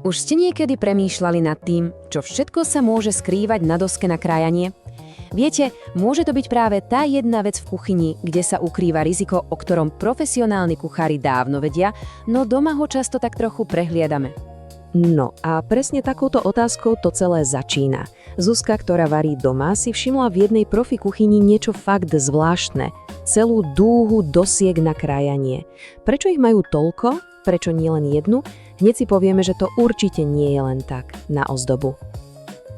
Už ste niekedy premýšľali nad tým, čo všetko sa môže skrývať na doske na krájanie? Viete, môže to byť práve tá jedna vec v kuchyni, kde sa ukrýva riziko, o ktorom profesionálni kuchári dávno vedia, no doma ho často tak trochu prehliadame. No a presne takouto otázkou to celé začína. Zuzka, ktorá varí doma, si všimla v jednej profi kuchyni niečo fakt zvláštne. Celú dúhu dosiek na krájanie. Prečo ich majú toľko? Prečo nie len jednu? Hneď si povieme, že to určite nie je len tak, na ozdobu.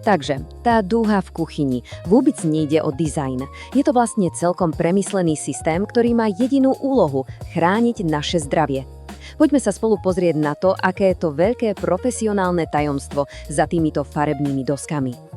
Takže, tá dúha v kuchyni vôbec nejde o dizajn. Je to vlastne celkom premyslený systém, ktorý má jedinú úlohu – chrániť naše zdravie. Poďme sa spolu pozrieť na to, aké je to veľké profesionálne tajomstvo za týmito farebnými doskami.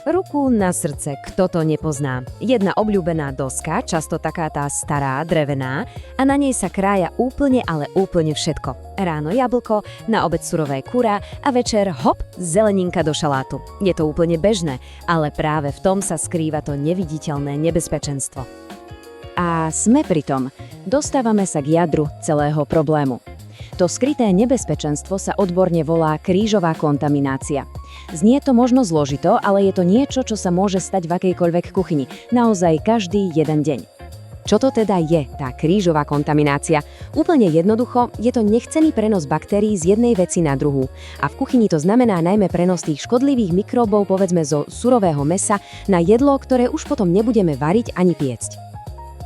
Ruku na srdce, kto to nepozná. Jedna obľúbená doska, často taká tá stará, drevená, a na nej sa krája úplne, ale úplne všetko. Ráno jablko, na obed surové kura a večer hop, zeleninka do šalátu. Je to úplne bežné, ale práve v tom sa skrýva to neviditeľné nebezpečenstvo. A sme pri tom. Dostávame sa k jadru celého problému. To skryté nebezpečenstvo sa odborne volá krížová kontaminácia. Znie to možno zložito, ale je to niečo, čo sa môže stať v akejkoľvek kuchyni. Naozaj každý jeden deň. Čo to teda je, tá krížová kontaminácia? Úplne jednoducho, je to nechcený prenos baktérií z jednej veci na druhú. A v kuchyni to znamená najmä prenos tých škodlivých mikróbov, povedzme zo surového mäsa, na jedlo, ktoré už potom nebudeme variť ani piecť.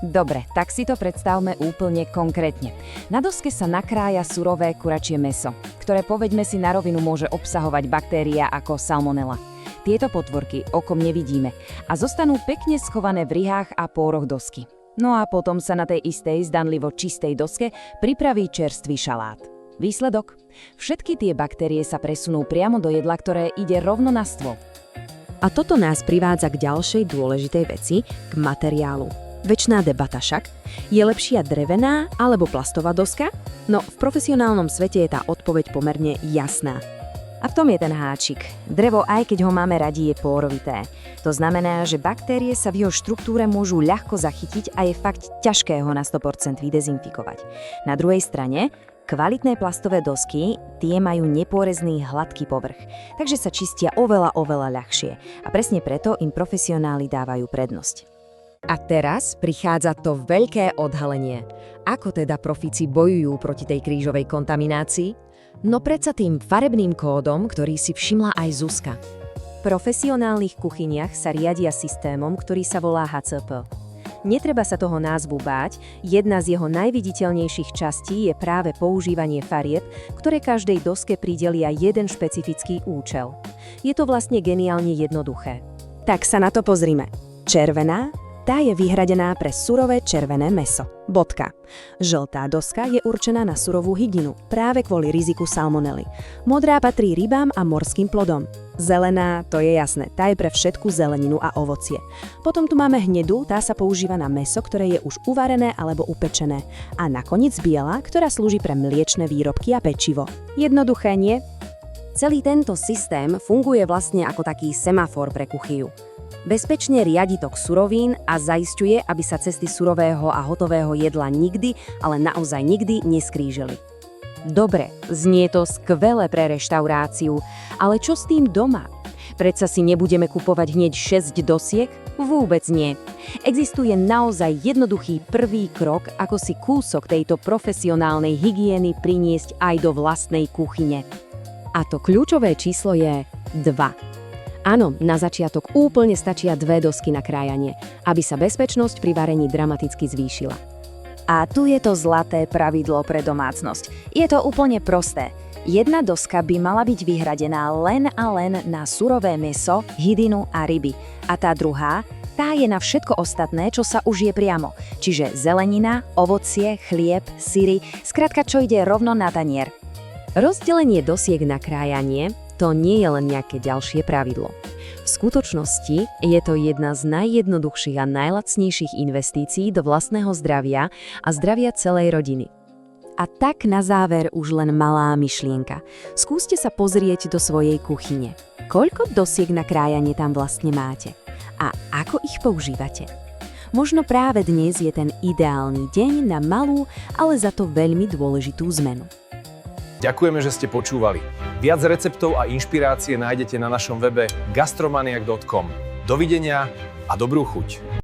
Dobre, tak si to predstavme úplne konkrétne. Na doske sa nakrája surové kuračie mäso, ktoré povedme si na rovinu môže obsahovať baktéria ako salmonella. Tieto potvorky okom nevidíme a zostanú pekne schované v rihách a pôroch dosky. No a potom sa na tej istej zdanlivo čistej doske pripraví čerstvý šalát. Výsledok? Všetky tie baktérie sa presunú priamo do jedla, ktoré ide rovno na stôl. A toto nás privádza k ďalšej dôležitej veci, k materiálu. Večná debata však. Je lepšia drevená alebo plastová doska? No, v profesionálnom svete je tá odpoveď pomerne jasná. A v tom je ten háčik. Drevo, aj keď ho máme radi, je pôrovité. To znamená, že baktérie sa v jeho štruktúre môžu ľahko zachytiť a je fakt ťažké ho na 100% vydezinfikovať. Na druhej strane, kvalitné plastové dosky, tie majú nepórezný hladký povrch, takže sa čistia oveľa ľahšie. A presne preto im profesionáli dávajú prednosť. A teraz prichádza to veľké odhalenie. Ako teda profíci bojujú proti tej krížovej kontaminácii? No predsa tým farebným kódom, ktorý si všimla aj Zuzka. V profesionálnych kuchyniach sa riadia systémom, ktorý sa volá HCP. Netreba sa toho názvu báť, jedna z jeho najviditeľnejších častí je práve používanie farieb, ktoré každej doske pridelia jeden špecifický účel. Je to vlastne geniálne jednoduché. Tak sa na to pozrime. Červená, tá je vyhradená pre surové červené mäso. Bodka. Žltá doska je určená na surovú hydinu, práve kvôli riziku salmonely. Modrá patrí rybám a morským plodom. Zelená, to je jasné, tá je pre všetku zeleninu a ovocie. Potom tu máme hnedú, tá sa používa na mäso, ktoré je už uvarené alebo upečené. A nakoniec biela, ktorá slúži pre mliečne výrobky a pečivo. Jednoduché, nie? Celý tento systém funguje vlastne ako taký semafor pre kuchyňu. Bezpečne riadi tok surovín a zaisťuje, aby sa cesty surového a hotového jedla nikdy, ale naozaj nikdy neskrížili. Dobre, znie to skvele pre reštauráciu, ale čo s tým doma? Predsa si nebudeme kupovať hneď 6 dosiek? Vôbec nie. Existuje naozaj jednoduchý prvý krok, ako si kúsok tejto profesionálnej hygieny priniesť aj do vlastnej kuchyne. A to kľúčové číslo je 2. Áno, na začiatok úplne stačia 2 dosky na krájanie, aby sa bezpečnosť pri varení dramaticky zvýšila. A tu je to zlaté pravidlo pre domácnosť. Je to úplne prosté. Jedna doska by mala byť vyhradená len a len na surové mäso, hydinu a ryby. A tá druhá, tá je na všetko ostatné, čo sa už je priamo. Čiže zelenina, ovocie, chlieb, syry, skrátka čo ide rovno na tanier. Rozdelenie dosiek na krájanie to nie je len nejaké ďalšie pravidlo. V skutočnosti je to jedna z najjednoduchších a najlacnejších investícií do vlastného zdravia a zdravia celej rodiny. A tak na záver už len malá myšlienka. Skúste sa pozrieť do svojej kuchyne. Koľko dosiek na krájanie tam vlastne máte? A ako ich používate? Možno práve dnes je ten ideálny deň na malú, ale za to veľmi dôležitú zmenu. Ďakujeme, že ste počúvali. Viac receptov a inšpirácie nájdete na našom webe gastromaniak.com. Dovidenia a dobrú chuť.